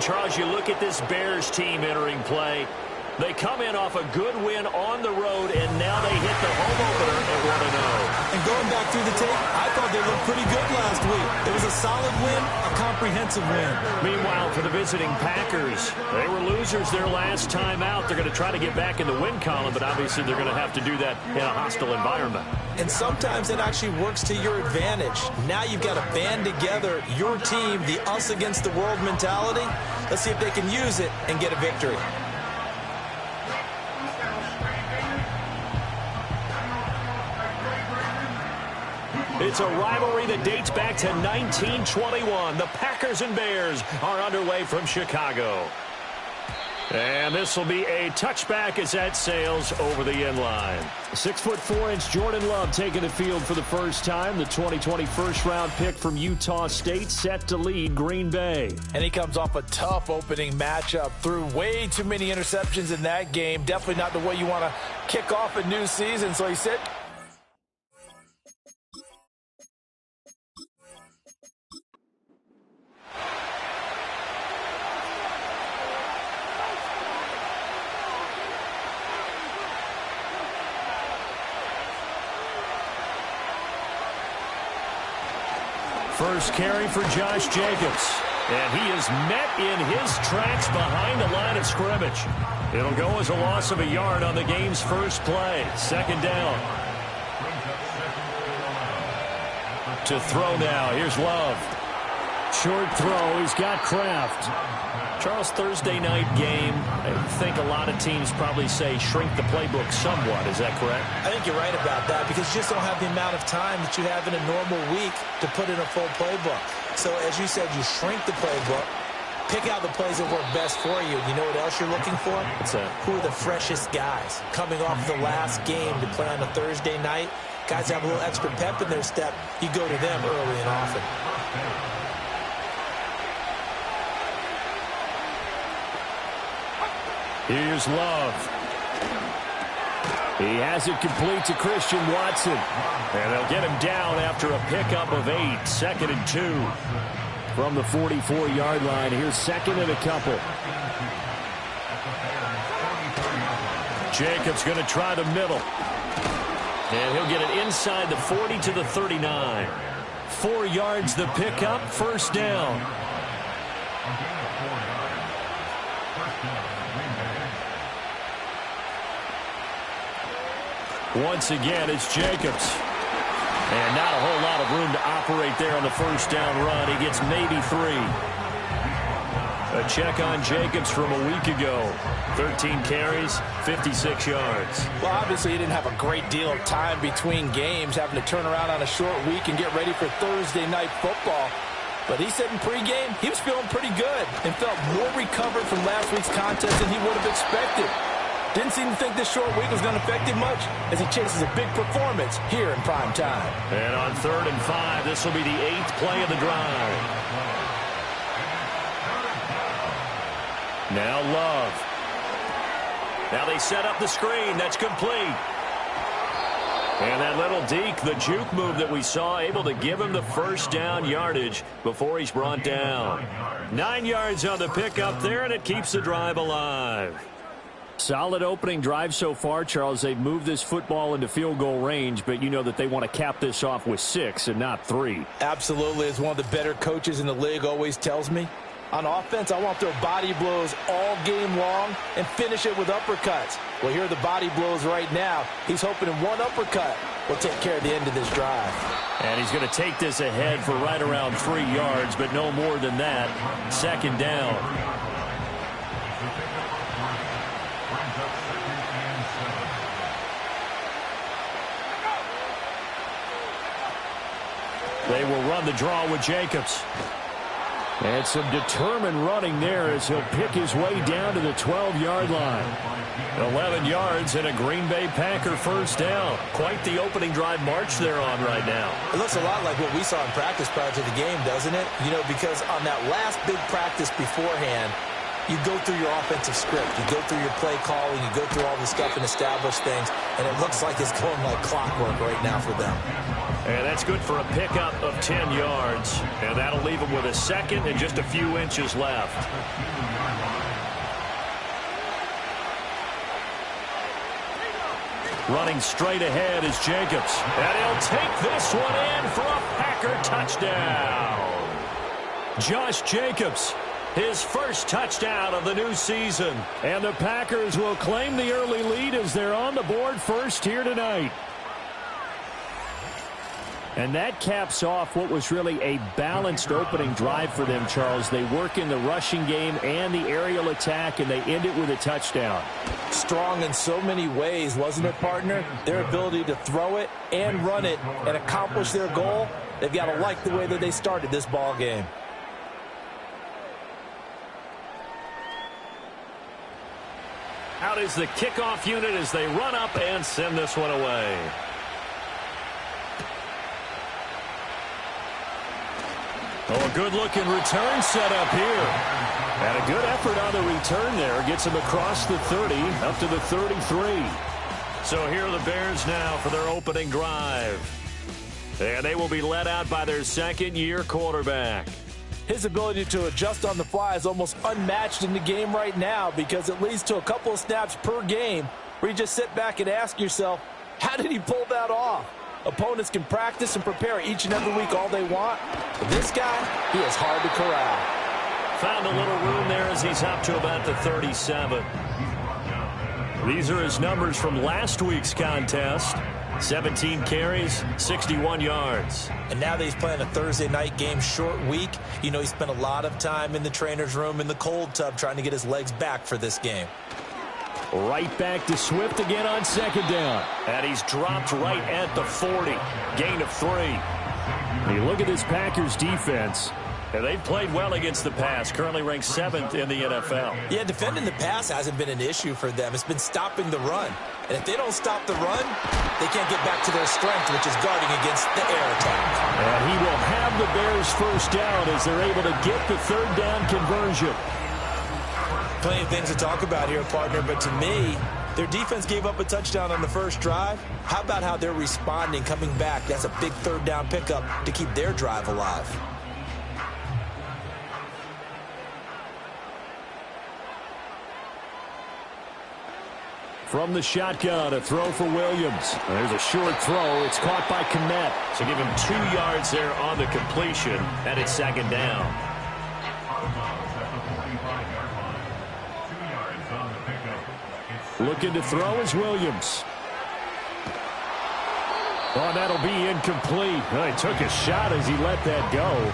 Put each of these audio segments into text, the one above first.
And, Charles, you look at this Bears team entering play. They come in off a good win on the road, and now they hit the home opener at 1-0. And going back through the tape, I thought they looked pretty good last week. It was a solid win, a comprehensive win. Meanwhile, for the visiting Packers, they were losers their last time out. They're going to try to get back in the win column, but obviously they're going to have to do that in a hostile environment. And sometimes it actually works to your advantage. Now you've got to band together your team, the us against the world mentality. Let's see if they can use it and get a victory. It's a rivalry that dates back to 1921. The Packers and Bears are underway from Chicago. And this will be a touchback as that sails over the end line. 6'4" Jordan Love taking the field for the first time. The 2020 first-round pick from Utah State set to lead Green Bay. And he comes off a tough opening matchup. Threw way too many interceptions in that game. Definitely not the way you want to kick off a new season. So he said... First carry for Josh Jacobs. And he is met in his tracks behind the line of scrimmage. It'll go as a loss of a yard on the game's first play. Second down. To throw now. Here's Love. Short throw. He's got Kraft. Charles, Thursday night game, I think a lot of teams probably say shrink the playbook somewhat. Is that correct? I think you're right about that because you just don't have the amount of time that you have in a normal week to put in a full playbook. So, as you said, you shrink the playbook, pick out the plays that work best for you. You know what else you're looking for? What's that? Who are the freshest guys coming off the last game to play on a Thursday night? Guys have a little extra pep in their step. You go to them early and often. Here's Love. He has it complete to Christian Watson. And they'll get him down after a pickup of 8. 2nd and 2. From the 44-yard line. Here's 2nd and a couple. Jacobs going to try the middle. And he'll get it inside the 40 to the 39. 4 yards the pickup. First down. Once again, it's Jacobs. And not a whole lot of room to operate there on the first down run. He gets maybe 3. A check on Jacobs from a week ago. 13 carries, 56 yards. Well, obviously, he didn't have a great deal of time between games, having to turn around on a short week and get ready for Thursday night football. But he said in pregame, he was feeling pretty good and felt more recovered from last week's contest than he would have expected. Didn't seem to think this short week was going to affect him much as he chases a big performance here in prime time. And on 3rd and 5, this will be the 8th play of the drive. Now Love. Now they set up the screen. That's complete. And that little deke, the juke move that we saw, able to give him the first down yardage before he's brought down. 9 yards on the pickup there, and it keeps the drive alive. Solid opening drive so far, Charles. They've moved this football into field goal range, but you know that they want to cap this off with 6 and not 3. Absolutely. As one of the better coaches in the league always tells me, on offense, I want to throw body blows all game long and finish it with uppercuts. Well, here are the body blows right now. He's hoping in one uppercut will take care of the end of this drive. And he's going to take this ahead for right around 3 yards, but no more than that. 2nd down. They will run the draw with Jacobs. And some determined running there as he'll pick his way down to the 12-yard line. 11 yards and a Green Bay Packer first down. Quite the opening drive march they're on right now. It looks a lot like what we saw in practice prior to the game, doesn't it? You know, because on that last big practice beforehand, You go through your offensive script. You go through your play calling. You go through all the stuff and establish things. And it looks like it's going like clockwork right now for them. And that's good for a pickup of 10 yards. And that'll leave them with a second and just a few inches left. Running straight ahead is Jacobs. And he'll take this one in for a Packer touchdown. Josh Jacobs, his first touchdown of the new season. And the Packers will claim the early lead as they're on the board first here tonight. And that caps off what was really a balanced opening drive for them, Charles. They work in the rushing game and the aerial attack, and they end it with a touchdown. Strong in so many ways, wasn't it, partner? Their ability to throw it and run it and accomplish their goal, they've got to like the way that they started this ball game. Out is the kickoff unit as they run up and send this one away. Oh, a good-looking return set up here. And a good effort on the return there. Gets him across the 30, up to the 33. So here are the Bears now for their opening drive. And they will be led out by their second-year quarterback. His ability to adjust on the fly is almost unmatched in the game right now because it leads to a couple of snaps per game where you just sit back and ask yourself, how did he pull that off? Opponents can practice and prepare each and every week all they want. But this guy, he is hard to corral. Found a little room there as he's up to about the 37. These are his numbers from last week's contest. 17 carries, 61 yards. And now that he's playing a Thursday night game, short week, you know he spent a lot of time in the trainer's room in the cold tub trying to get his legs back for this game. Right back to Swift again on second down. And he's dropped right at the 40. Gain of 3. And you look at this Packers defense. And they've played well against the pass. Currently ranked 7th in the NFL. Yeah, defending the pass hasn't been an issue for them. It's been stopping the run. And if they don't stop the run, they can't get back to their strength, which is guarding against the air attack. And he will have the Bears first down as they're able to get the third down conversion. Plenty of things to talk about here, partner, but to me, their defense gave up a touchdown on the first drive. How about how they're responding, coming back? That's a big third down pickup to keep their drive alive. From the shotgun, a throw for Williams. There's a short throw. It's caught by Kmet. So give him 2 yards there on the completion, and it's second down. Looking to throw is Williams. Oh, that'll be incomplete. Well, he took a shot as he let that go.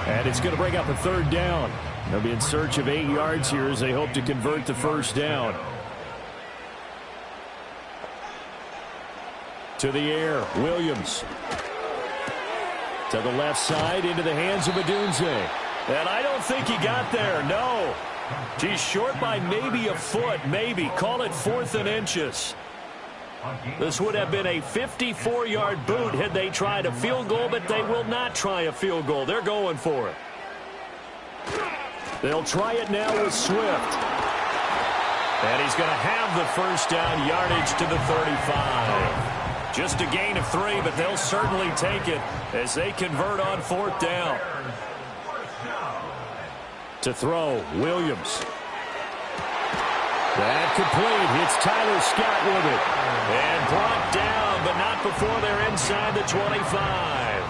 And it's going to bring up a third down. They'll be in search of 8 yards here as they hope to convert the first down. To the air, Williams. To the left side, into the hands of Odunze. And I don't think he got there, no. He's short by maybe a foot, maybe. Call it 4th and inches. This would have been a 54-yard boot had they tried a field goal, but they will not try a field goal. They're going for it. They'll try it now with Swift. And he's going to have the first down, yardage to the 35. Just a gain of 3, but they'll certainly take it as they convert on 4th down. To throw, Williams. That complete. It's Tyler Scott with it. And brought down, but not before they're inside the 25.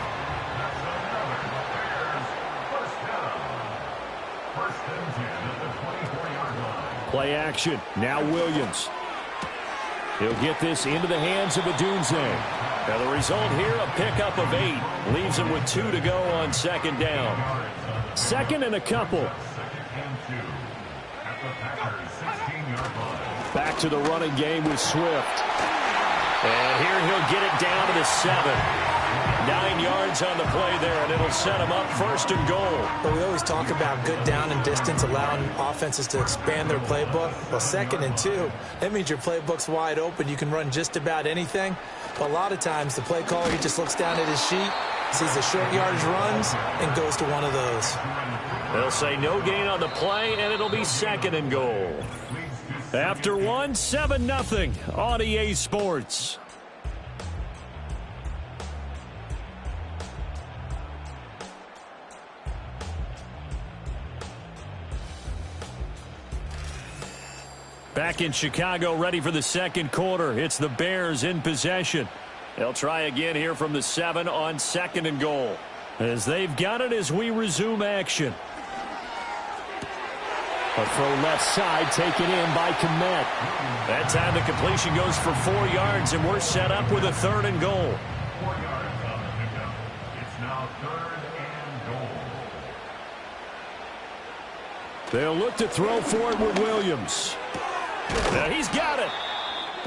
Play action. Now Williams. He'll get this into the hands of Odunze. Now the result here, a pickup of 8. Leaves him with 2 to go on second down. Second and a couple. Back to the running game with Swift. And here he'll get it down to the 7. 9 yards on the play there, and it'll set him up 1st and goal. But we always talk about good down and distance, allowing offenses to expand their playbook. Well, 2nd and 2, that means your playbook's wide open. You can run just about anything. But a lot of times, the play caller, he just looks down at his sheet, sees the short yardage runs, and goes to one of those. They'll say no gain on the play, and it'll be 2nd and goal. After one, 7-0 on EA Sports. Back in Chicago, ready for the second quarter. It's the Bears in possession. They'll try again here from the 7 on 2nd and goal. As they've got it as we resume action. A throw left side taken in by Kmet. That time the completion goes for 4 yards, and we're set up with a 3rd and goal. 4 yards on the pickup. It's now 3rd and goal. They'll look to throw for it with Williams. Now he's got it.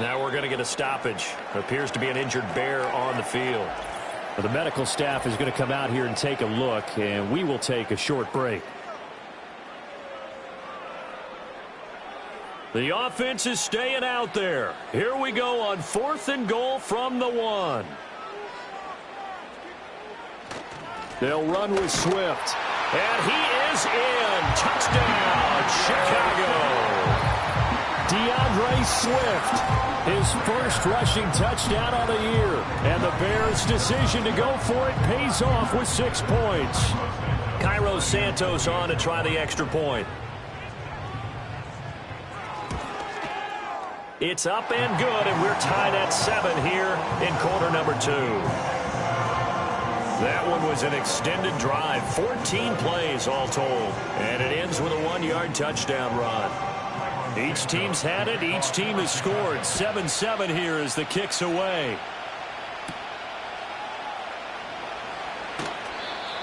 Now we're going to get a stoppage. Appears to be an injured Bear on the field. Well, the medical staff is going to come out here and take a look, and we will take a short break. The offense is staying out there. Here we go on 4th and goal from the 1. They'll run with Swift. And he is in. Touchdown, Chicago. DeAndre Swift, his first rushing touchdown of the year. And the Bears' decision to go for it pays off with 6 points. Cairo Santos on to try the extra point. It's up and good, and we're tied at 7 here in quarter number 2. That one was an extended drive, 14 plays all told, and it ends with a 1-yard touchdown run. Each team's had it. Each team has scored. 7-7 here as the kick's away.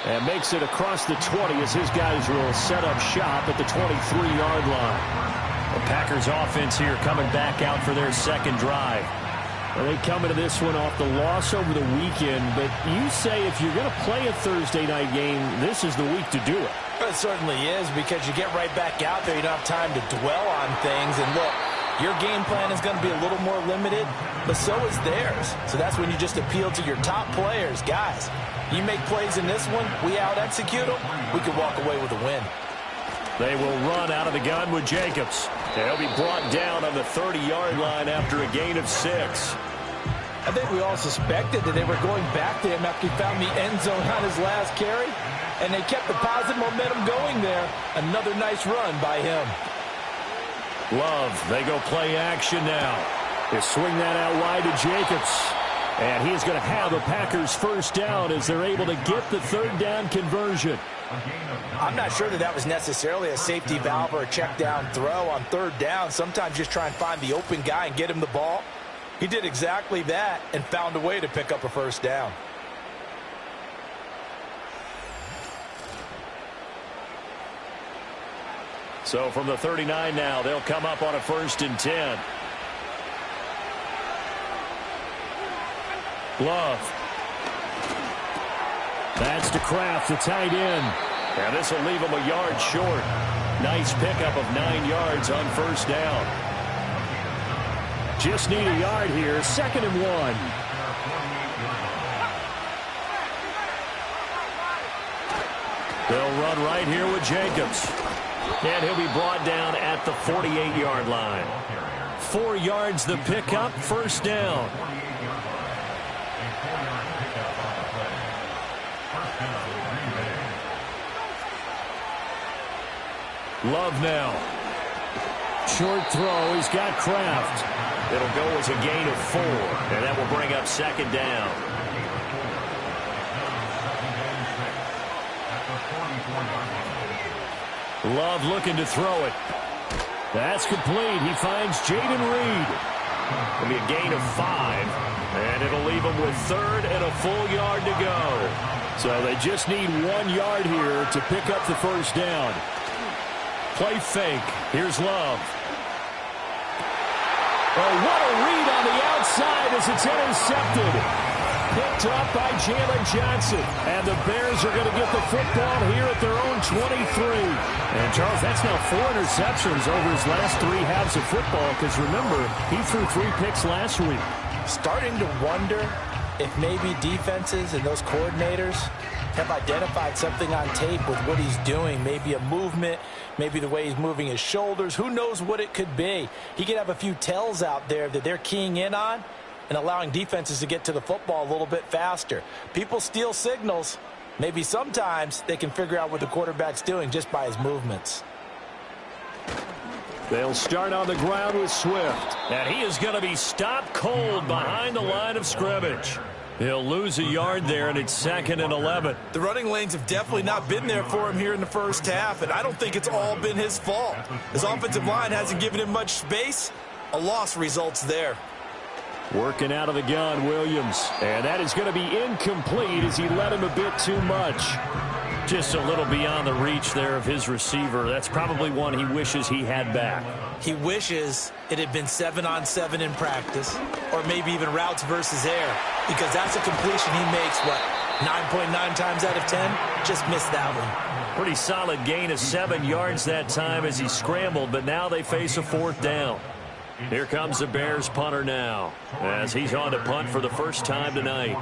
And makes it across the 20 as his guys will set up shop at the 23-yard line. The Packers offense here coming back out for their second drive. Well, they come into this one off the loss over the weekend, but you say if you're going to play a Thursday night game, this is the week to do it. It certainly is, because you get right back out there. You don't have time to dwell on things. And look, your game plan is going to be a little more limited, but so is theirs. So that's when you just appeal to your top players. Guys, you make plays in this one, we out-execute them, we can walk away with a win. They will run out of the gun with Jacobs. They'll be brought down on the 30-yard line after a gain of 6. I think we all suspected that they were going back to him after he found the end zone on his last carry, and they kept the positive momentum going there. Another nice run by him. Love, they go play action now. They swing that out wide to Jacobs. And he is going to have the Packers first down as they're able to get the 3rd down conversion. I'm not sure that was necessarily a safety valve or a check down throw on 3rd down. Sometimes just try and find the open guy and get him the ball. He did exactly that and found a way to pick up a first down. So from the 39 now, they'll come up on a 1st and 10. Love. That's to Kraft, the tight end. And this will leave him a yard short. Nice pickup of 9 yards on 1st down. Just need a yard here. 2nd and 1. They'll run right here with Jacobs. And he'll be brought down at the 48-yard line. 4 yards the pickup, 1st down. Love now. Short throw. He's got Kraft. It'll go as a gain of 4, and that will bring up 2nd down. Love looking to throw it. That's complete. He finds Jaden Reed. It'll be a gain of 5, and it'll leave him with 3rd and a full yard to go. So they just need 1 yard here to pick up the first down. Play fake. Here's Love. Oh, what a read on the outside as it's intercepted. Picked up by Jalen Johnson. And the Bears are going to get the football here at their own 23. And, Charles, that's now 4 interceptions over his last 3 halves of football, because, remember, he threw 3 picks last week. Starting to wonder if maybe defenses and those coordinators have identified something on tape with what he's doing. Maybe a movement, maybe the way he's moving his shoulders. Who knows what it could be? He could have a few tells out there that they're keying in on and allowing defenses to get to the football a little bit faster. People steal signals. Maybe sometimes they can figure out what the quarterback's doing just by his movements. They'll start on the ground with Swift. And he is going to be stopped cold behind the line of scrimmage. He'll lose a yard there, and it's 2nd and 11. The running lanes have definitely not been there for him here in the first half, and I don't think it's all been his fault. His offensive line hasn't given him much space. A loss results there. Working out of the gun, Williams. And that is going to be incomplete as he led him a bit too much. Just a little beyond the reach there of his receiver. That's probably one he wishes he had back. He wishes it had been 7-on-7 in practice, or maybe even routes versus air, because that's a completion he makes, 9.9 times out of 10? Just missed that one. Pretty solid gain of 7 yards that time as he scrambled, but now they face a 4th down. Here comes the Bears punter now, as he's on to punt for the first time tonight.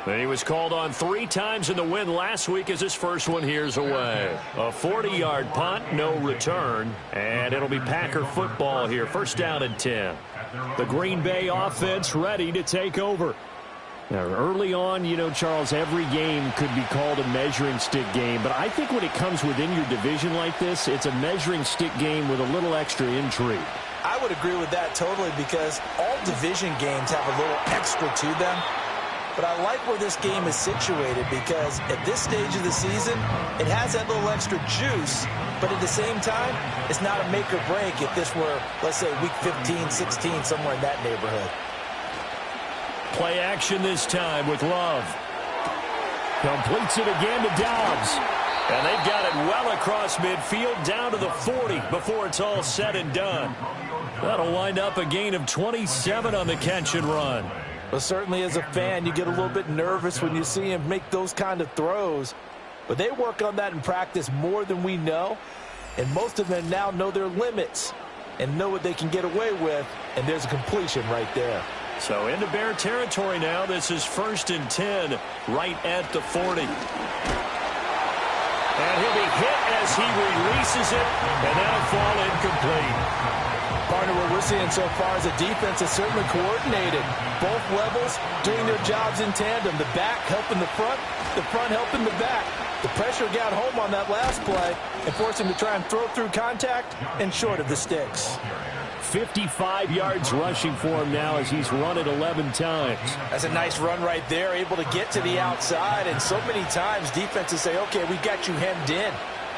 And he was called on 3 times in the win last week as his first one here's away. A 40-yard punt, no return, and it'll be Packer football here. 1st down and 10. The Green Bay offense ready to take over. Now, early on, Charles, every game could be called a measuring stick game, but I think when it comes within your division like this, it's a measuring stick game with a little extra intrigue. I would agree with that totally, because all division games have a little extra to them. But I like where this game is situated, because at this stage of the season, it has that little extra juice, but at the same time, it's not a make or break if this were, let's say, week 15, 16, somewhere in that neighborhood. Play action this time with Love. Completes it again to Dobbs. And they've got it well across midfield down to the 40 before it's all said and done. That'll wind up a gain of 27 on the catch and run. Well, certainly as a fan, you get a little bit nervous when you see him make those kind of throws. But they work on that in practice more than we know. And most of them now know their limits and know what they can get away with. And there's a completion right there. So into Bear territory now. This is 1st and 10 right at the 40. And he'll be hit as he releases it and that'll fall incomplete. Partner, what we're seeing so far is a defense that's certainly coordinated. Both levels doing their jobs in tandem. The back helping the front helping the back. The pressure got home on that last play and forced him to try and throw through contact and short of the sticks. 55 yards rushing for him now as he's run it 11 times. That's a nice run right there, able to get to the outside. And so many times defenses say, okay, we've got you hemmed in.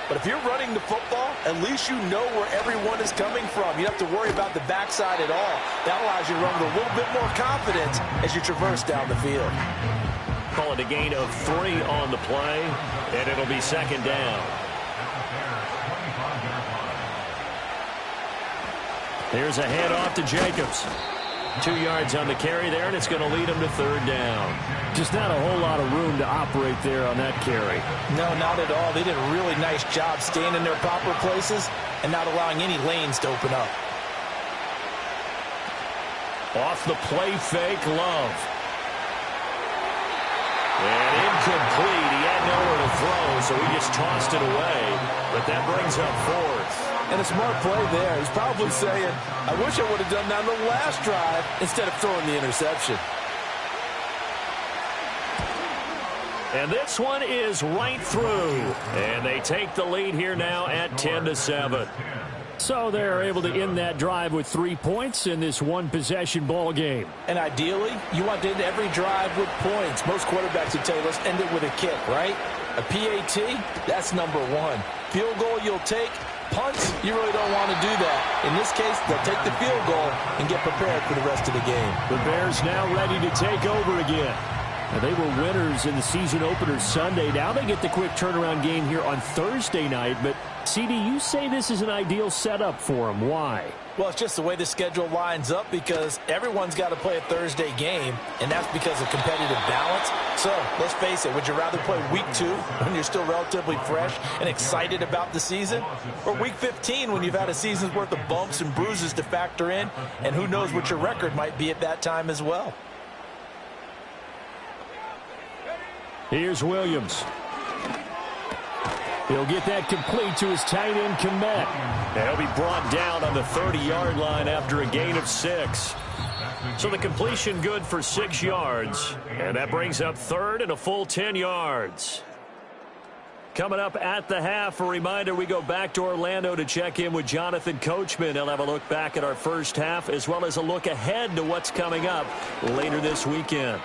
But if you're running the football, at least you know where everyone is coming from. You don't have to worry about the backside at all. That allows you to run with a little bit more confidence as you traverse down the field. Call it a gain of 3 on the play, and it'll be 2nd down. Here's a handoff to Jacobs. 2 yards on the carry there, and it's going to lead him to 3rd down. Just not a whole lot of room to operate there on that carry. No, not at all. They did a really nice job staying in their proper places and not allowing any lanes to open up. Off the play fake, Love. And incomplete. He had nowhere to throw, so he just tossed it away. But that brings up 4th. And a smart play there. He's probably saying, I wish I would have done that on the last drive instead of throwing the interception. And this one is right through. And they take the lead here now at 10-7. So they're able to end that drive with 3 points in this one-possession ball game. And ideally, you want to end every drive with points. Most quarterbacks would tell you, let's end it with a kick, right? A PAT, that's number 1. Field goal you'll take. Punts, you really don't want to do that. In this case, they'll take the field goal and get prepared for the rest of the game. The Bears now ready to take over again. And they were winners in the season opener Sunday. Now they get the quick turnaround game here on Thursday night. But, CD, you say this is an ideal setup for them. Why? Well, it's just the way the schedule lines up because everyone's got to play a Thursday game, and that's because of competitive balance. So, let's face it, would you rather play week 2 when you're still relatively fresh and excited about the season, or week 15 when you've had a season's worth of bumps and bruises to factor in, and who knows what your record might be at that time as well? Here's Williams. He'll get that complete to his tight end, Kmet. And he'll be brought down on the 30-yard line after a gain of 6. So the completion good for 6 yards. And that brings up third and a full 10 yards. Coming up at the half, a reminder, we go back to Orlando to check in with Jonathan Coachman. He'll have a look back at our first half as well as a look ahead to what's coming up later this weekend.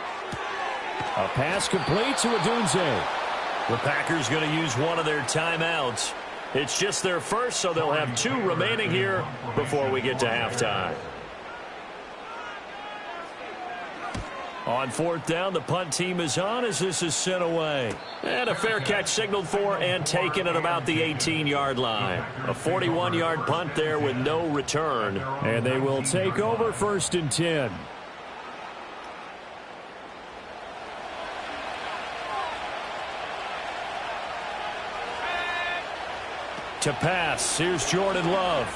A pass complete to Odunze. The Packers going to use one of their timeouts. It's just their first, so they'll have 2 remaining here before we get to halftime. On 4th down, the punt team is on as this is sent away. And a fair catch signaled for and taken at about the 18-yard line. A 41-yard punt there with no return. And they will take over 1st and 10. To pass, here's Jordan Love.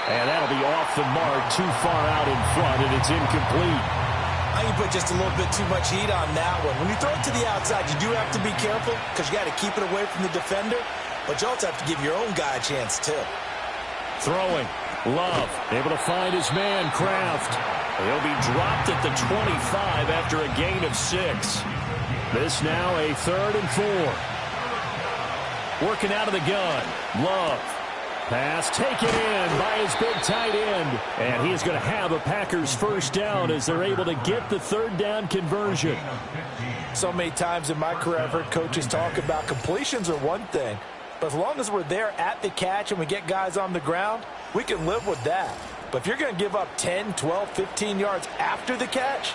And that'll be off the mark, too far out in front, and it's incomplete. I think you put just a little bit too much heat on that one. When you throw it to the outside, you do have to be careful because you got to keep it away from the defender, but you also have to give your own guy a chance too. Throwing. Love able to find his man, Kraft. He'll be dropped at the 25 after a gain of 6. This now a 3rd and 4. Working out of the gun. Love. Pass taken in by his big tight end. And he is going to have a Packers first down as they're able to get the 3rd down conversion. So many times in my career I've heard coaches talk about completions are one thing. But as long as we're there at the catch and we get guys on the ground, we can live with that. But if you're going to give up 10, 12, 15 yards after the catch,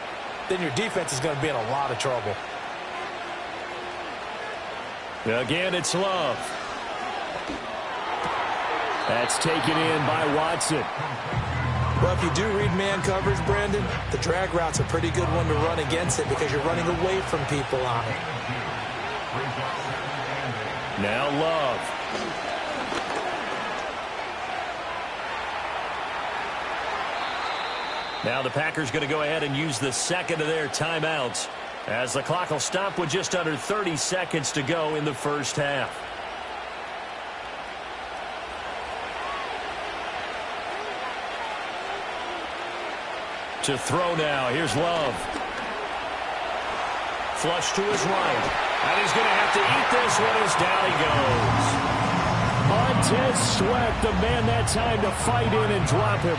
then your defense is going to be in a lot of trouble. Again, it's Love. That's taken in by Watson. Well, if you do read man coverage, Brandon, the drag route's a pretty good one to run against it because you're running away from people on it. Now Love. Now the Packers going to go ahead and use the second of their timeouts as the clock will stop with just under 30 seconds to go in the first half. To throw now. Here's Love. Flush to his right. And he's going to have to eat this one as down he goes. Montez Sweat, the man that time to fight in and drop him.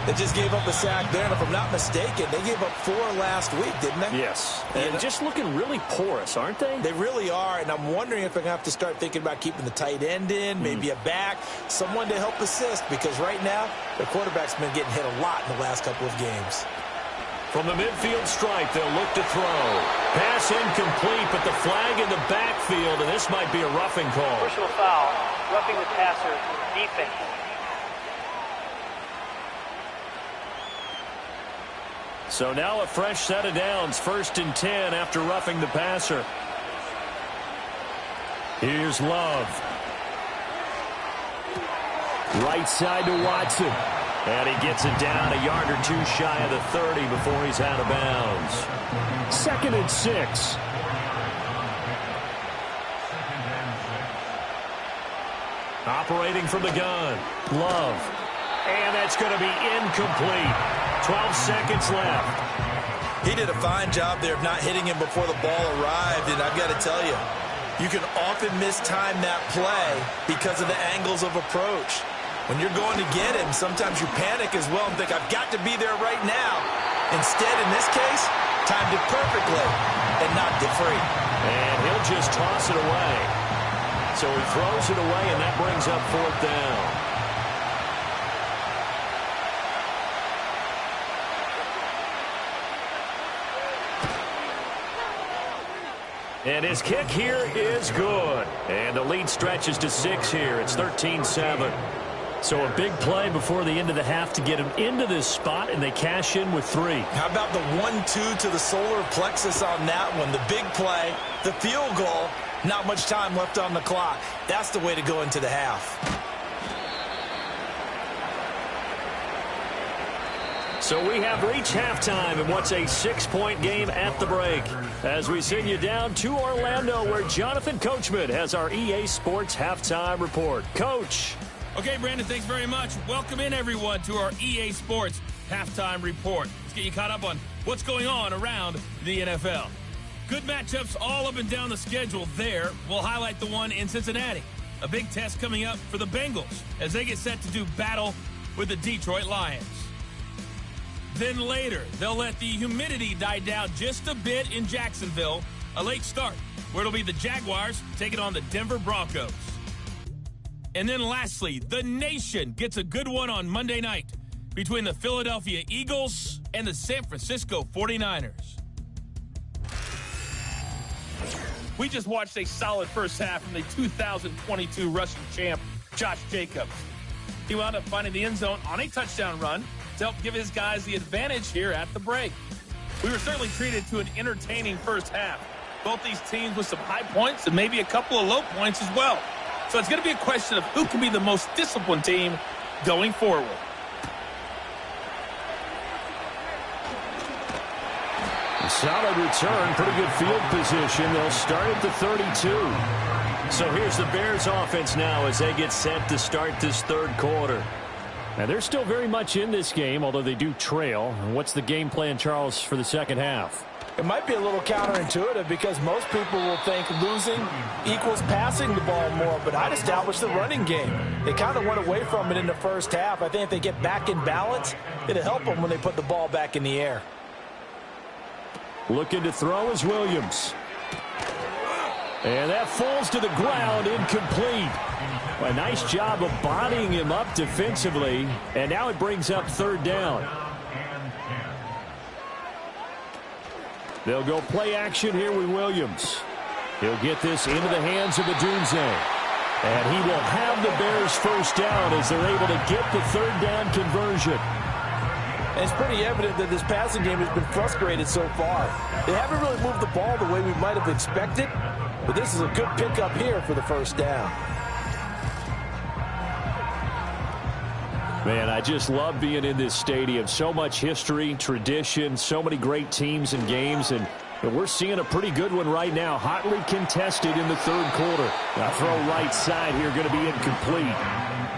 They just gave up a sack there, and if I'm not mistaken, they gave up 4 last week, didn't they? Yes. And just looking really porous, aren't they? They really are, and I'm wondering if they're going to have to start thinking about keeping the tight end in, maybe a back, someone to help assist, because right now, their quarterback's been getting hit a lot in the last couple of games. From the midfield stripe, they'll look to throw. Pass incomplete, but the flag in the backfield, and this might be a roughing call. Personal foul, roughing the passer, defense. So now a fresh set of downs, 1st and 10 after roughing the passer. Here's Love. Right side to Watson. And he gets it down a yard or 2 shy of the 30 before he's out of bounds. 2nd and 6. Operating from the gun. Love. And that's going to be incomplete. 12 seconds left. He did a fine job there of not hitting him before the ball arrived, and I've got to tell you, you can often mistime that play because of the angles of approach. When you're going to get him, sometimes you panic as well and think, I've got to be there right now. Instead, in this case, timed it perfectly and knocked it free. And he'll just toss it away. So he throws it away, and that brings up 4th down. And his kick here is good. And the lead stretches to 6 here. It's 13-7. So a big play before the end of the half to get him into this spot, and they cash in with 3. How about the 1-2 to the solar plexus on that one? The big play, the field goal, not much time left on the clock. That's the way to go into the half. So we have reached halftime in what's a 6-point game at the break. As we send you down to Orlando, where Jonathan Coachman has our EA Sports Halftime Report. Coach. Okay, Brandon, thanks very much. Welcome in, everyone, to our EA Sports Halftime Report. Let's get you caught up on what's going on around the NFL. Good matchups all up and down the schedule there. We'll highlight the one in Cincinnati. A big test coming up for the Bengals as they get set to do battle with the Detroit Lions. Then later, they'll let the humidity die down just a bit in Jacksonville. A late start, where it'll be the Jaguars taking on the Denver Broncos. And then lastly, the nation gets a good one on Monday night between the Philadelphia Eagles and the San Francisco 49ers. We just watched a solid first half from the 2022 rushing champ, Josh Jacobs. He wound up finding the end zone on a touchdown run to help give his guys the advantage here at the break. We were certainly treated to an entertaining first half. Both these teams with some high points and maybe a couple of low points as well. So it's going to be a question of who can be the most disciplined team going forward. A solid return, pretty good field position. They'll start at the 32. So here's the Bears offense now as they get set to start this third quarter. And they're still very much in this game, although they do trail. What's the game plan, Charles, for the second half? It might be a little counterintuitive because most people will think losing equals passing the ball more, but I'd establish the running game. They kind of went away from it in the first half. I think if they get back in balance, it'll help them when they put the ball back in the air. Looking to throw is Williams. And that falls to the ground, incomplete. A nice job of bodying him up defensively, and now it brings up third down. They'll go play action here with Williams. He'll get this into the hands of Odunze. And he will have the Bears first down as they're able to get the third down conversion. And it's pretty evident that this passing game has been frustrated so far. They haven't really moved the ball the way we might have expected, but this is a good pickup here for the first down. Man, I just love being in this stadium. So much history, tradition, so many great teams and games, and we're seeing a pretty good one right now. Hotly contested in the third quarter. Now throw right side here, going to be incomplete.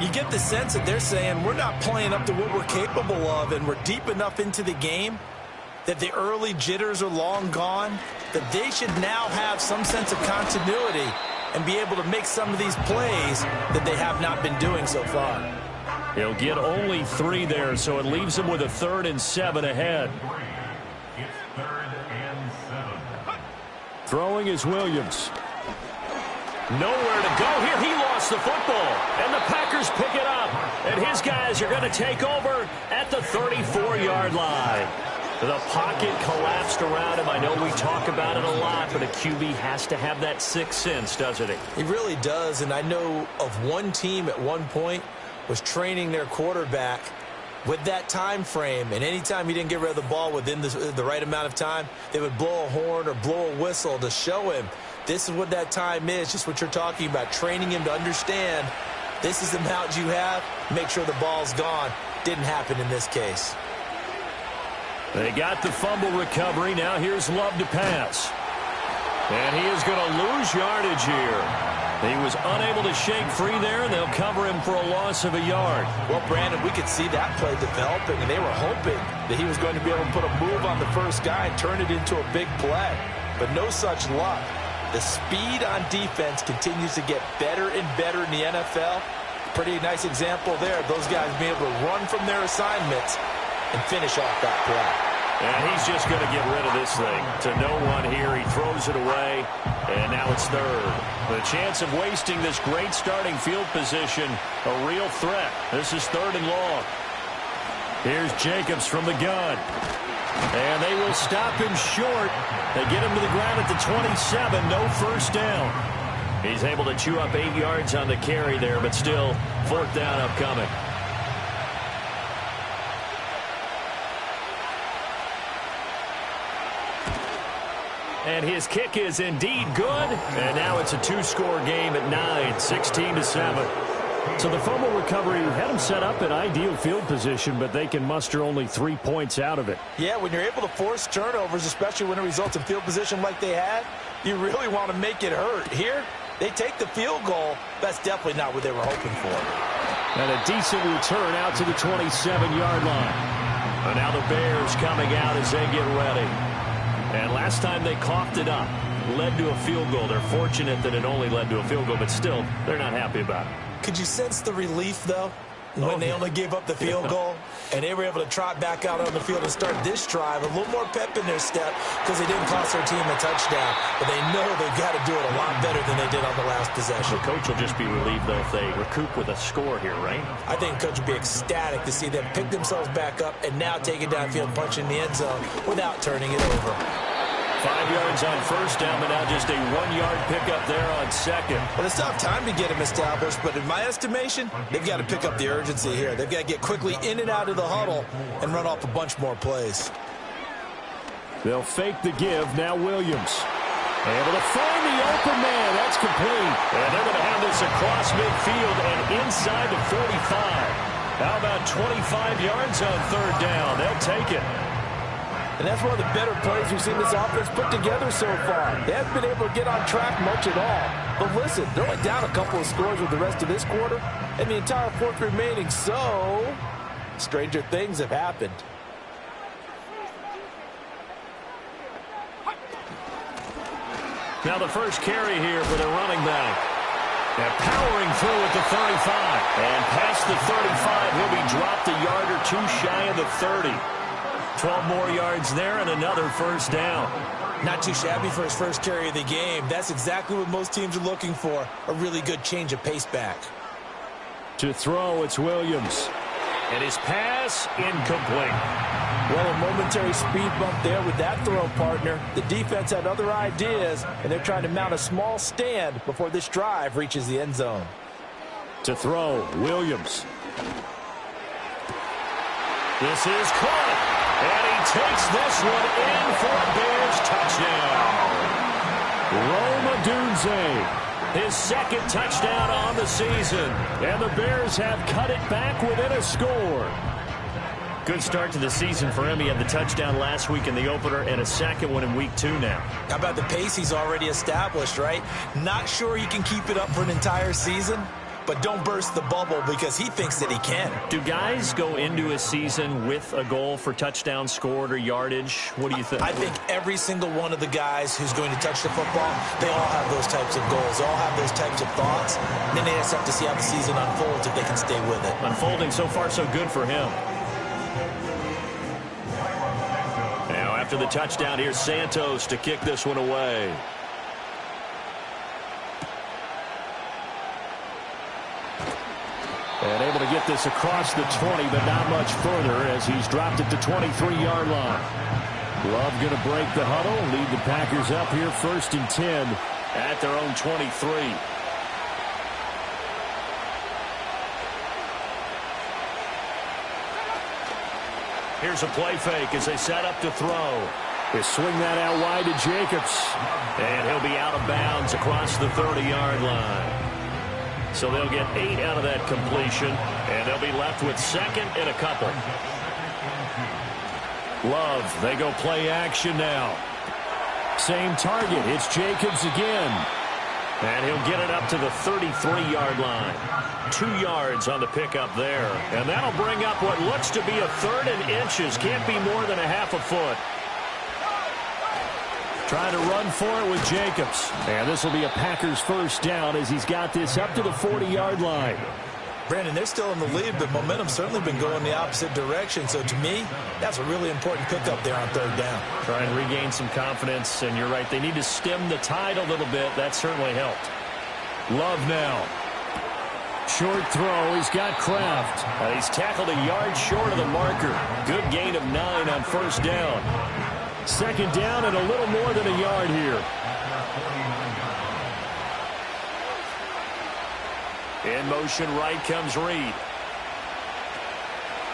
You get the sense that they're saying we're not playing up to what we're capable of, and we're deep enough into the game that the early jitters are long gone, that they should now have some sense of continuity and be able to make some of these plays that they have not been doing so far. He'll get only 3 there, so it leaves him with a 3rd and 7 ahead. It's 3rd and 7. Throwing is Williams. Nowhere to go here. He lost the football, and the Packers pick it up. And his guys are going to take over at the 34-yard line. The pocket collapsed around him. I know we talk about it a lot, but a QB has to have that sixth sense, doesn't he? He really does, and I know of one team at one point was training their quarterback with that time frame, and anytime he didn't get rid of the ball within the right amount of time, they would blow a horn or blow a whistle to show him this is what that time is, just what you're talking about, training him to understand this is the amount you have, make sure the ball's gone. Didn't happen in this case. They got the fumble recovery. Now here's Love to pass. And he is going to lose yardage here. He was unable to shake free there, and they'll cover him for a loss of a yard. Well, Brandon, we could see that play developing, and they were hoping that he was going to be able to put a move on the first guy and turn it into a big play. But no such luck. The speed on defense continues to get better and better in the NFL. Pretty nice example there of those guys being able to run from their assignments and finish off that play. And he's just going to get rid of this thing. To no one here. He throws it away, and now it's third. The chance of wasting this great starting field position, a real threat. This is 3rd and long. Here's Jacobs from the gun. And they will stop him short. They get him to the ground at the 27. No first down. He's able to chew up 8 yards on the carry there, but still 4th down upcoming. And his kick is indeed good. And now it's a 2-score game at 9, 16-7. So the fumble recovery had them set up in ideal field position, but they can muster only 3 points out of it. Yeah, when you're able to force turnovers, especially when it results in field position like they had, you really want to make it hurt. Here, they take the field goal. That's definitely not what they were hoping for. And a decent return out to the 27-yard line. And now the Bears coming out as they get ready. And last time they coughed it up, led to a field goal. They're fortunate that it only led to a field goal, but still, they're not happy about it. Could you sense the relief, though, when they only gave up the field goal and they were able to trot back out on the field and start this drive? A little more pep in their step because they didn't cost their team a touchdown, but they know they've got to do it a lot better than they did on the last possession. The coach will just be relieved, though, if they recoup with a score here, right? I think the coach would be ecstatic to see them pick themselves back up and now take it downfield and punch in the end zone without turning it over. 5 yards on first down, but now just a 1-yard pickup there on second. Well, it's not time to get them established, but in my estimation, they've got to pick up the urgency here. They've got to get quickly in and out of the huddle and run off a bunch more plays. They'll fake the give. Now Williams. Able to find the open man. That's complete. And they're going to have this across midfield and inside the 45. How about 25 yards on third down? They'll take it. And that's one of the better plays we've seen this offense put together so far. They haven't been able to get on track much at all. But listen, they're only down a couple of scores with the rest of this quarter and the entire fourth remaining. So, stranger things have happened. Now the first carry here for the running back. And powering through at the 35. And past the 35, he'll be dropped a yard or two shy of the 30. 12 more yards there and another first down. Not too shabby for his first carry of the game. That's exactly what most teams are looking for, a really good change of pace back. To throw, it's Williams. And his pass incomplete. Well, a momentary speed bump there with that throw, partner. The defense had other ideas, and they're trying to mount a small stand before this drive reaches the end zone. To throw, Williams. This is caught. And he takes this one in for a Bears touchdown. Rome Odunze, his second touchdown on the season. And the Bears have cut it back within a score. Good start to the season for him. He had the touchdown last week in the opener and a second one in week 2 now. How about the pace he's already established, right? Not sure he can keep it up for an entire season, but don't burst the bubble because he thinks that he can. Do guys go into a season with a goal for touchdown scored or yardage? What do you think? I think every single one of the guys who's going to touch the football, they all have those types of goals. They all have those types of thoughts. And then they just have to see how the season unfolds if they can stay with it. Unfolding so far so good for him. Now after the touchdown, here's Santos to kick this one away. And able to get this across the 20, but not much further as he's dropped at the 23-yard line. Love going to break the huddle, lead the Packers up here 1st and 10 at their own 23. Here's a play fake as they set up to throw. They swing that out wide to Jacobs. And he'll be out of bounds across the 30-yard line. So they'll get 8 out of that completion, and they'll be left with second and a couple. Love, they go play action now. Same target, it's Jacobs again. And he'll get it up to the 33-yard line. 2 yards on the pickup there. And that'll bring up what looks to be a 3rd and inches. Can't be more than a half a foot. Trying to run for it with Jacobs. And this will be a Packers first down as he's got this up to the 40-yard line. Brandon, they're still in the lead, but momentum's certainly been going the opposite direction. So to me, that's a really important pickup there on 3rd down. Try and regain some confidence, and you're right. They need to stem the tide a little bit. That certainly helped. Love now. Short throw. He's got Kraft. He's tackled a yard short of the marker. Good gain of 9 on first down. 2nd down and a little more than a yard here. In motion right comes Reed.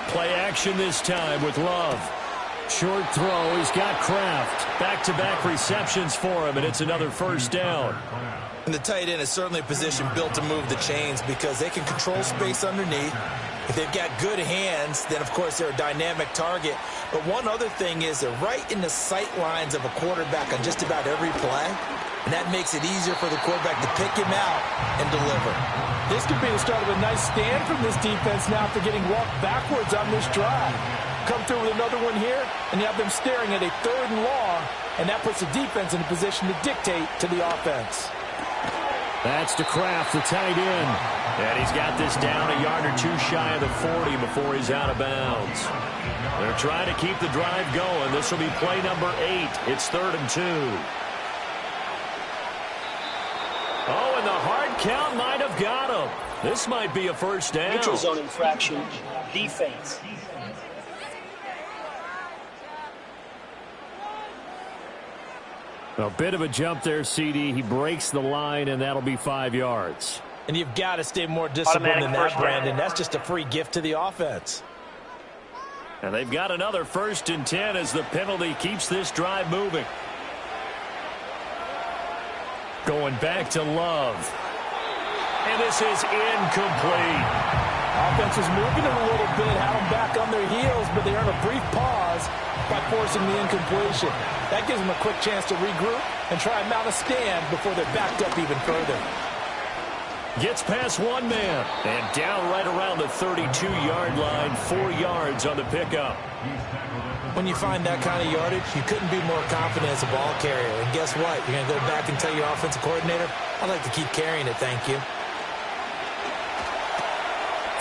Play action this time with Love. Short throw. He's got Kraft. Back-to-back receptions for him, and it's another first down. And the tight end is certainly a position built to move the chains because they can control space underneath. If they've got good hands, then, of course, they're a dynamic target. But one other thing is they're right in the sight lines of a quarterback on just about every play, and that makes it easier for the quarterback to pick him out and deliver. This could be the start of a nice stand from this defense now after getting walked backwards on this drive. Come through with another one here, and you have them staring at a 3rd and long, and that puts the defense in a position to dictate to the offense. That's to Kraft, the tight end. And he's got this down a yard or two shy of the 40 before he's out of bounds. They're trying to keep the drive going. This will be play number 8. It's 3rd and 2. Oh, and the hard count might have got him. This might be a first down. Neutral zone infraction, defense. A bit of a jump there, CD. He breaks the line, and that'll be 5 yards. And you've got to stay more disciplined than that, Brandon. That's just a free gift to the offense. And they've got another 1st and 10 as the penalty keeps this drive moving. Going back to Love. And this is incomplete. Offense is moving it a little bit, had them back on their heels, but they earn a brief pause by forcing the incompletion. That gives them a quick chance to regroup and try and mount a stand before they're backed up even further. Gets past one man and down right around the 32-yard line, 4 yards on the pickup. When you find that kind of yardage, you couldn't be more confident as a ball carrier. And guess what? You're going to go back and tell your offensive coordinator, I'd like to keep carrying it, thank you.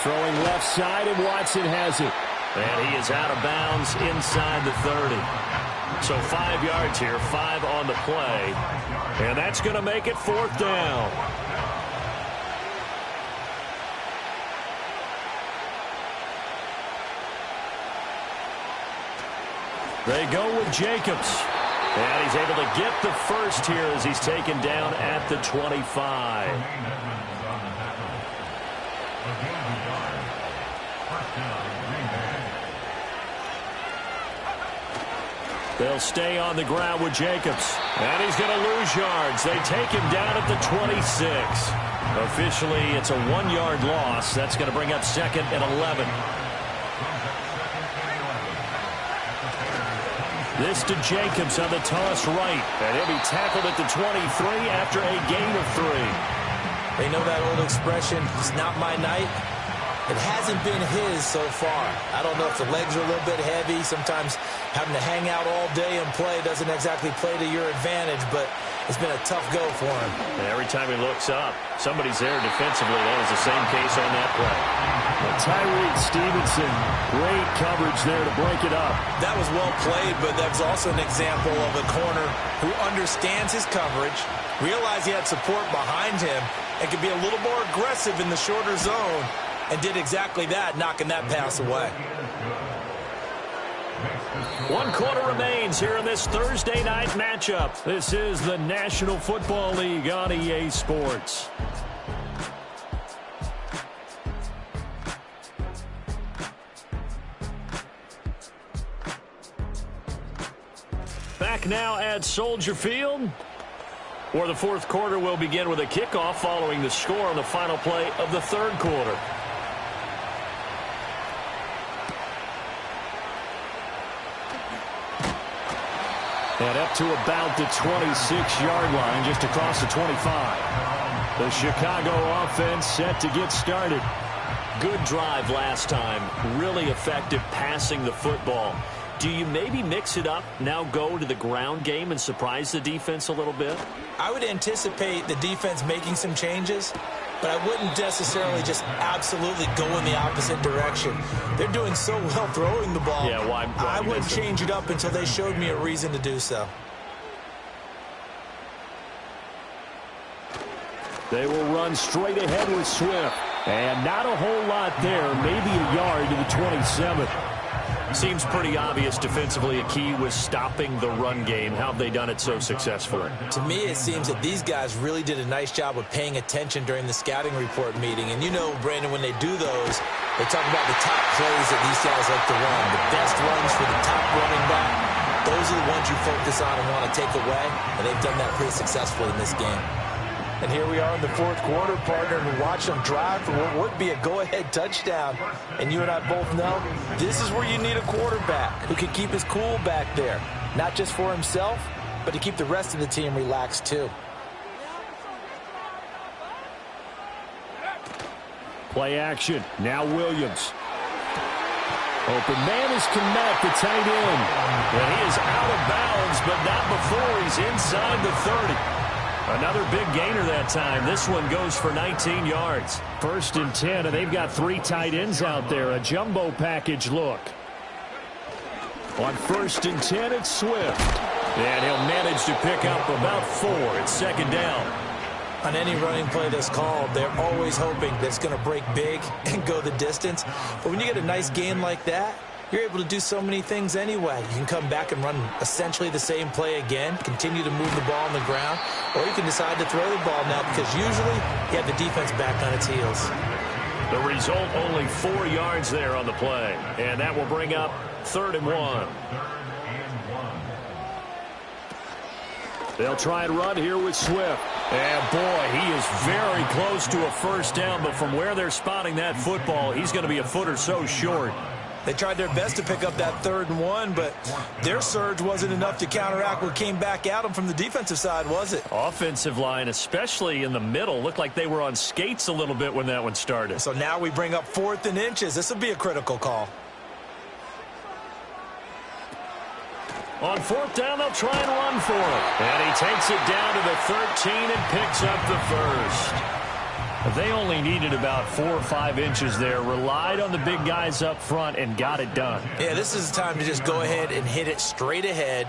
Throwing left side, and Watson has it. And he is out of bounds inside the 30. So 5 yards here, 5 on the play. And that's going to make it 4th down. They go with Jacobs. And he's able to get the first here as he's taken down at the 25. They'll stay on the ground with Jacobs. And he's going to lose yards. They take him down at the 26. Officially, it's a 1-yard loss. That's going to bring up 2nd and 11. This to Jacobs on the toss right. And he'll be tackled at the 23 after a gain of 3. They know that old expression, it's not my night. It hasn't been his so far. I don't know if the legs are a little bit heavy. Sometimes having to hang out all day and play doesn't exactly play to your advantage, but it's been a tough go for him. And every time he looks up, somebody's there defensively. That was the same case on that play. Well, Tyreek Stevenson, great coverage there to break it up. That was well played, but that was also an example of a corner who understands his coverage, realized he had support behind him, and could be a little more aggressive in the shorter zone, and did exactly that, knocking that pass away. 1 quarter remains here in this Thursday night matchup. This is the National Football League on EA Sports. Back now at Soldier Field, where the 4th quarter will begin with a kickoff following the score on the final play of the 3rd quarter. And up to about the 26-yard line, just across the 25. The Chicago offense set to get started. Good drive last time. Really effective passing the football. Do you maybe mix it up, now go to the ground game and surprise the defense a little bit? I would anticipate the defense making some changes, but I wouldn't necessarily just absolutely go in the opposite direction. They're doing so well throwing the ball. Yeah, why I wouldn't miss it? change it up until they showed me a reason to do so. They will run straight ahead with Swift. And not a whole lot there, maybe a yard to the 27. Seems pretty obvious defensively a key was stopping the run game. How have they done it so successfully? To me, it seems that these guys really did a nice job of paying attention during the scouting report meeting. And you know, Brandon, when they do those, they talk about the top plays that these guys like to run. The best runs for the top running back. Those are the ones you focus on and want to take away. And they've done that pretty successfully in this game. And here we are in the fourth quarter, partner, and we watch them drive for what would be a go-ahead touchdown. And you and I both know this is where you need a quarterback who can keep his cool back there, not just for himself, but to keep the rest of the team relaxed too. Play action. Now Williams. Open man is Kmet, the tight end. And he is out of bounds, but not before he's inside the 30. Another big gainer that time. This one goes for 19 yards. 1st and 10, and they've got 3 tight ends out there. A jumbo package look. On 1st and 10, it's Swift. And he'll manage to pick up about 4. It's 2nd down. On any running play that's called, they're always hoping that it's going to break big and go the distance. But when you get a nice gain like that, you're able to do so many things anyway. You can come back and run essentially the same play again, continue to move the ball on the ground, or you can decide to throw the ball now because usually you have the defense back on its heels. The result, only 4 yards there on the play. And that will bring up 3rd and 1. They'll try and run here with Swift. And boy, he is very close to a 1st down, but from where they're spotting that football, he's going to be a foot or so short. They tried their best to pick up that 3rd and 1, but their surge wasn't enough to counteract what came back at them from the defensive side, was it? Offensive line, especially in the middle, looked like they were on skates a little bit when that one started. So now we bring up 4th and inches. This will be a critical call. On 4th down, they'll try and run for it. And he takes it down to the 13 and picks up the 1st. They only needed about 4 or 5 inches there, relied on the big guys up front, and got it done. Yeah, this is the time to just go ahead and hit it straight ahead.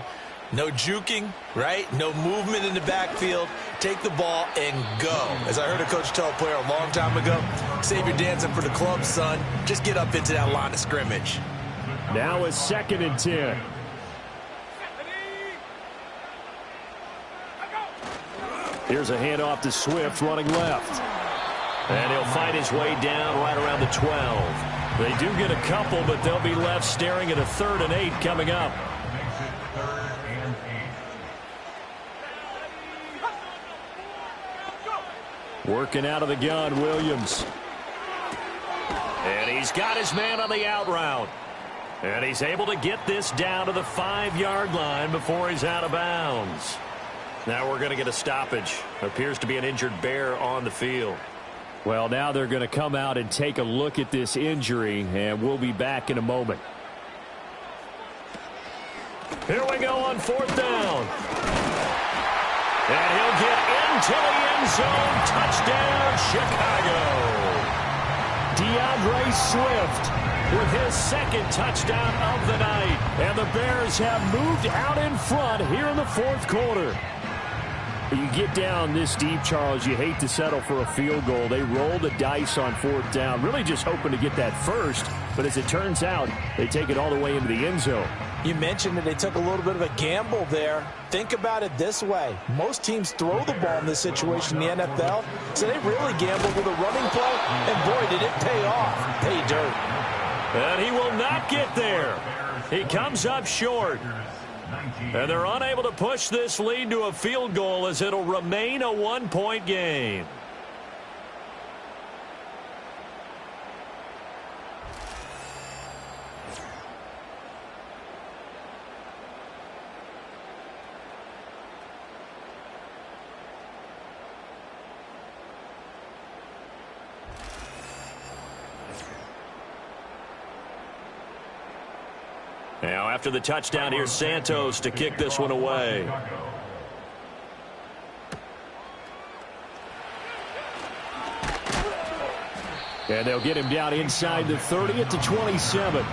No juking, right? No movement in the backfield. Take the ball and go. As I heard a coach tell a player a long time ago, save your dancing for the club, son. Just get up into that line of scrimmage. Now a 2nd and 10. Here's a handoff to Swift running left. And he'll find his way down right around the 12. They do get a couple, but they'll be left staring at a 3rd and 8 coming up. Working out of the gun, Williams. And he's got his man on the out route. And he's able to get this down to the 5-yard line before he's out of bounds. Now we're going to get a stoppage. Appears to be an injured Bear on the field. Well, now they're going to come out and take a look at this injury, and we'll be back in a moment. Here we go on 4th down. And he'll get into the end zone. Touchdown, Chicago. DeAndre Swift with his 2nd touchdown of the night. And the Bears have moved out in front here in the 4th quarter. You get down this deep, Charles, you hate to settle for a field goal. They roll the dice on 4th down, really just hoping to get that first. But as it turns out, they take it all the way into the end zone. You mentioned that they took a little bit of a gamble there. Think about it this way. Most teams throw the ball in this situation in the NFL, so they really gambled with a running play, and boy, did it pay off. Pay dirt. And he will not get there. He comes up short. And they're unable to push this lead to a field goal as it'll remain a 1-point game. Now, after the touchdown, here's Santos to kick this one away. And they'll get him down inside the 30 at the 27.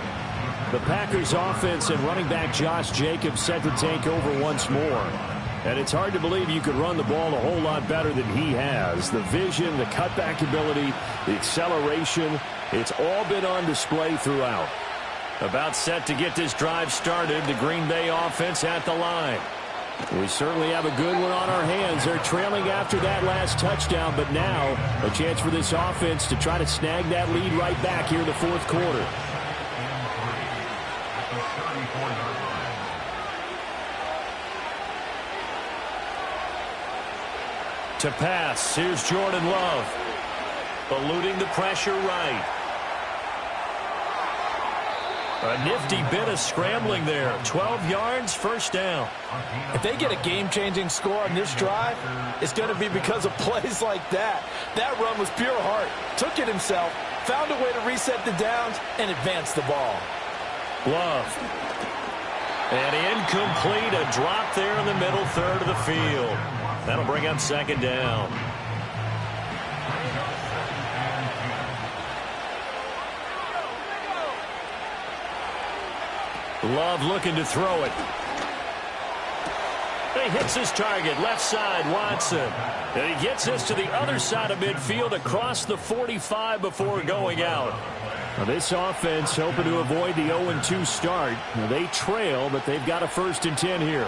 The Packers offense and running back Josh Jacobs set to take over once more. And it's hard to believe you could run the ball a whole lot better than he has. The vision, the cutback ability, the acceleration, it's all been on display throughout. About set to get this drive started. The Green Bay offense at the line. We certainly have a good one on our hands. They're trailing after that last touchdown, but now a chance for this offense to try to snag that lead right back here in the fourth quarter. To pass, here's Jordan Love. Eluding the pressure right. A nifty bit of scrambling there. 12 yards, first down. If they get a game-changing score on this drive, it's going to be because of plays like that. That run was pure heart. Took it himself, found a way to reset the downs, and advance the ball. Love. And incomplete. A drop there in the middle third of the field. That'll bring up second down. Love looking to throw it. He hits his target, left side, Watson. And he gets this to the other side of midfield across the 45 before going out. Now this offense hoping to avoid the 0-2 start. Now they trail, but they've got a 1st and 10 here.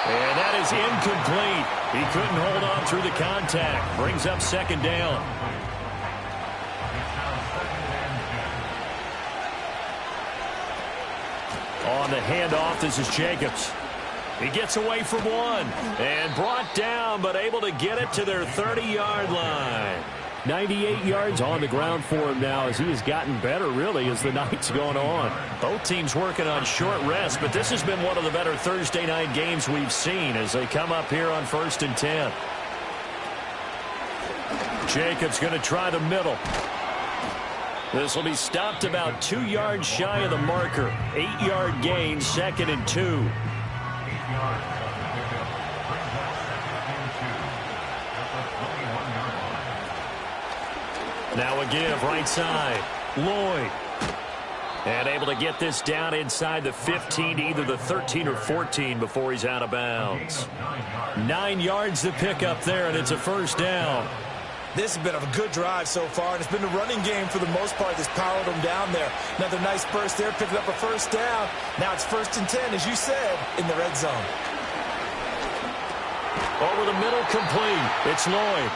And that is incomplete. He couldn't hold on through the contact. Brings up second down. On the handoff, this is Jacobs. He gets away from one and brought down, but able to get it to their 30-yard line. 98 yards on the ground for him now as he has gotten better, really, as the night's gone on. Both teams working on short rest, but this has been one of the better Thursday night games we've seen as they come up here on 1st and 10. Jacobs going to try the middle. This will be stopped about 2 yards shy of the marker. 8-yard gain, 2nd and 2. Now a give, right side. Lloyd. And able to get this down inside the 15 to either the 13 or 14 before he's out of bounds. 9 yards to pick up there, and it's a first down. This has been a good drive so far, and it's been the running game for the most part that's powered them down there. Another nice burst there, picking up a first down. Now it's 1st and 10, as you said, in the red zone. Over the middle, complete. It's Lloyd.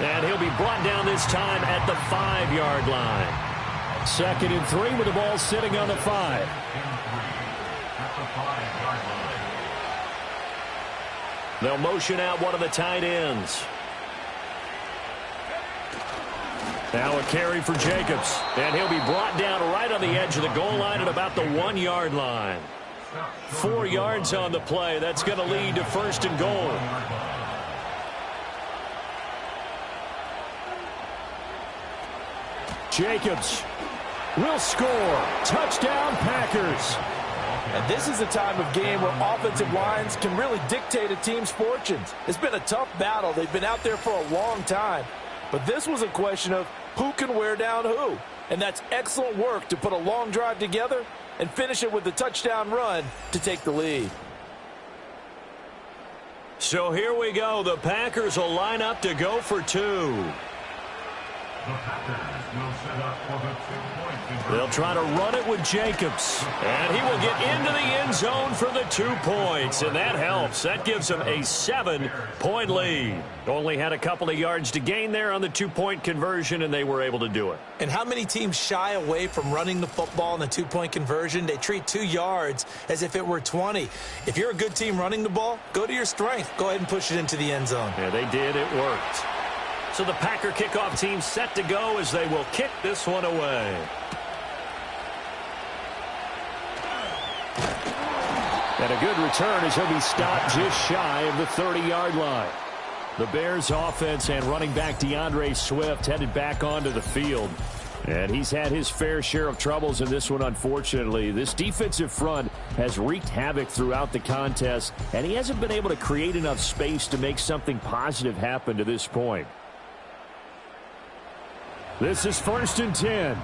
And he'll be brought down this time at the 5-yard line. 2nd and 3 with the ball sitting on the 5. They'll motion out one of the tight ends. Now a carry for Jacobs. And he'll be brought down right on the edge of the goal line at about the 1-yard line. 4 yards on the play. That's going to lead to 1st and goal. Jacobs will score. Touchdown, Packers. And this is a time of game where offensive lines can really dictate a team's fortunes. It's been a tough battle. They've been out there for a long time. But this was a question of who can wear down who. And that's excellent work to put a long drive together and finish it with a touchdown run to take the lead. So here we go. The Packers will line up to go for 2. They'll try to run it with Jacobs. And he will get into the end zone for the 2 points. And that helps. That gives him a 7-point lead. Only had a couple of yards to gain there on the 2-point conversion, and they were able to do it. And how many teams shy away from running the football in the 2-point conversion? They treat 2 yards as if it were 20. If you're a good team running the ball, go to your strength. Go ahead and push it into the end zone. Yeah, they did. It worked. So the Packer kickoff team set to go as they will kick this one away. And a good return as he'll be stopped just shy of the 30-yard line. The Bears offense and running back DeAndre Swift headed back onto the field. And he's had his fair share of troubles in this one, unfortunately. This defensive front has wreaked havoc throughout the contest, and he hasn't been able to create enough space to make something positive happen to this point. This is 1st and 10.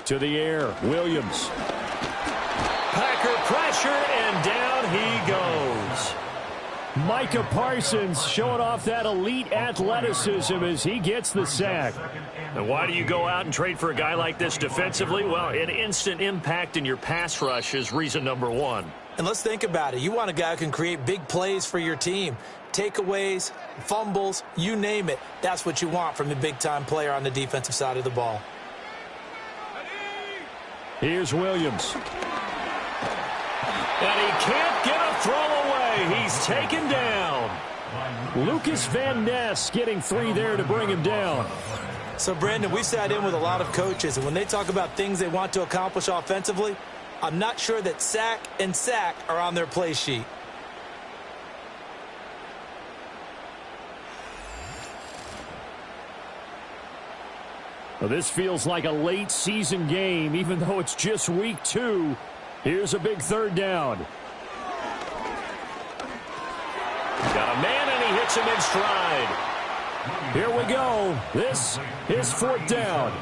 To the air, Williams. Packer pressure, and down he goes. Micah Parsons showing off that elite athleticism as he gets the sack. And why do you go out and trade for a guy like this defensively? Well, an instant impact in your pass rush is reason number one. And let's think about it. You want a guy who can create big plays for your team. Takeaways, fumbles, you name it. That's what you want from a big-time player on the defensive side of the ball. Here's Williams. And he can't get a throw away. He's taken down. Lucas Van Ness getting 3 there to bring him down. So, Brandon, we sat in with a lot of coaches, and when they talk about things they want to accomplish offensively, I'm not sure that sack and sack are on their play sheet. Well, this feels like a late season game, even though it's just week 2. Here's a big 3rd down. Got a man, and he hits him in stride. Here we go. This is 4th down.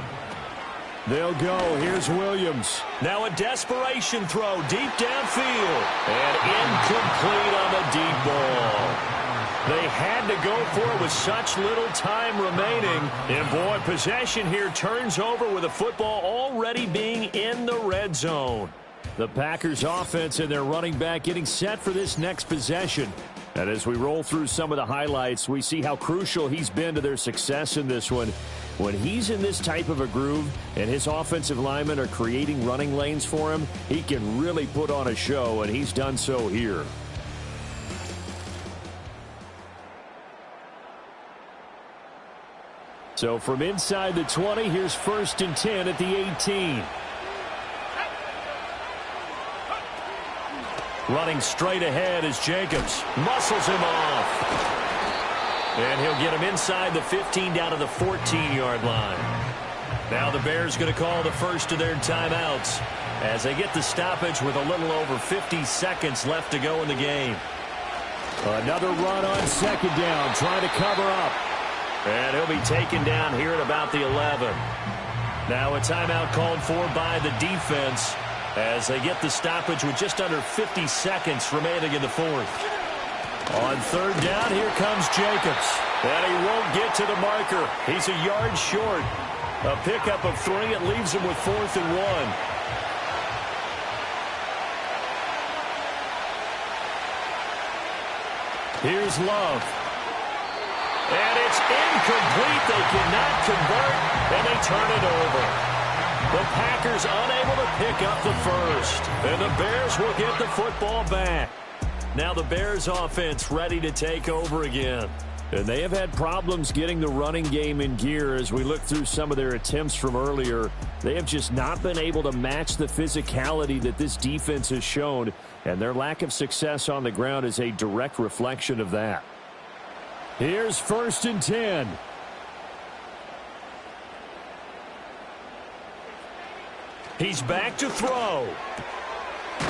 They'll go. Here's Williams. Now a desperation throw deep downfield. And incomplete on the deep ball. They had to go for it with such little time remaining. And, boy, possession here turns over with the football already being in the red zone. The Packers offense and their running back getting set for this next possession. And as we roll through some of the highlights, we see how crucial he's been to their success in this one. When he's in this type of a groove and his offensive linemen are creating running lanes for him, he can really put on a show, and he's done so here. So from inside the 20, here's 1st and 10 at the 18. Running straight ahead is Jacobs. Muscles him off. And he'll get him inside the 15 down to the 14-yard line. Now the Bears going to call the first of their timeouts as they get the stoppage with a little over 50 seconds left to go in the game. Another run on 2nd down, trying to cover up. And he'll be taken down here at about the 11. Now a timeout called for by the defense as they get the stoppage with just under 50 seconds remaining in the 4th. On 3rd down, here comes Jacobs. And he won't get to the marker. He's a yard short. A pickup of 3. It leaves him with 4th and 1. Here's Love. And it's incomplete. They cannot convert, and they turn it over. The Packers unable to pick up the first. And the Bears will get the football back. Now the Bears offense ready to take over again. And they have had problems getting the running game in gear as we look through some of their attempts from earlier. They have just not been able to match the physicality that this defense has shown. And their lack of success on the ground is a direct reflection of that. Here's 1st and 10. He's back to throw.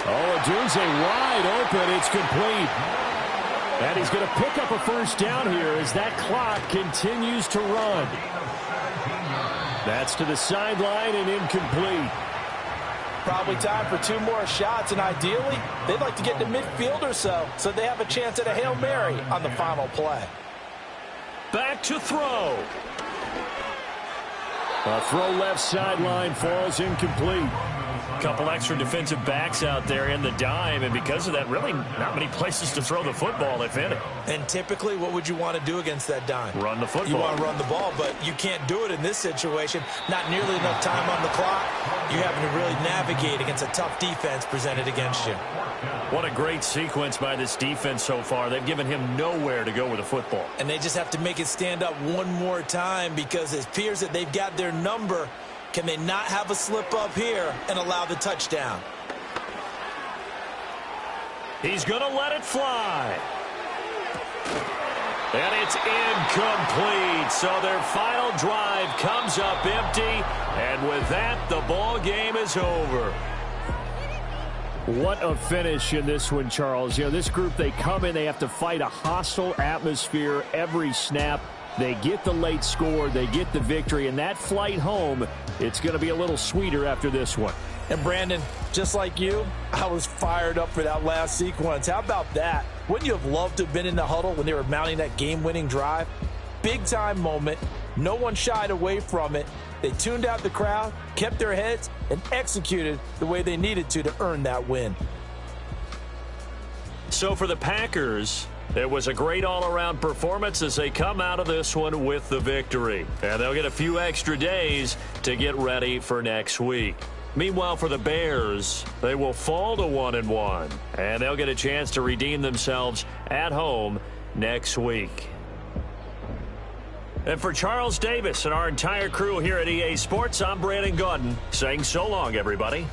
Oh, Odunze wide open. It's complete. And he's going to pick up a 1st down here as that clock continues to run. That's to the sideline and incomplete. Probably time for 2 more shots, and ideally, they'd like to get to midfield or so they have a chance at a Hail Mary on the final play. Back to throw. A throw left sideline falls incomplete. Couple extra defensive backs out there in the dime, and because of that, really not many places to throw the football, if any. And typically, what would you want to do against that dime? Run the football. You want to run the ball, but you can't do it in this situation. Not nearly enough time on the clock. You're having to really navigate against a tough defense presented against you. What a great sequence by this defense so far. They've given him nowhere to go with the football. And they just have to make it stand up one more time because it appears that they've got their number. Can they not have a slip up here and allow the touchdown? He's going to let it fly. And it's incomplete. So their final drive comes up empty. And with that, the ball game is over. What a finish in this one, Charles. You know, this group, they come in, they have to fight a hostile atmosphere every snap. They get the late score, they get the victory, and that flight home, it's going to be a little sweeter after this one. And Brandon, just like you, I was fired up for that last sequence. How about that? Wouldn't you have loved to have been in the huddle when they were mounting that game-winning drive? Big-time moment. No one shied away from it. They tuned out the crowd, kept their heads, and executed the way they needed to earn that win. So for the Packers, it was a great all-around performance as they come out of this one with the victory. And they'll get a few extra days to get ready for next week. Meanwhile, for the Bears, they will fall to 1-1, and they'll get a chance to redeem themselves at home next week. And for Charles Davis and our entire crew here at EA Sports, I'm Brandon Gaudin saying so long, everybody.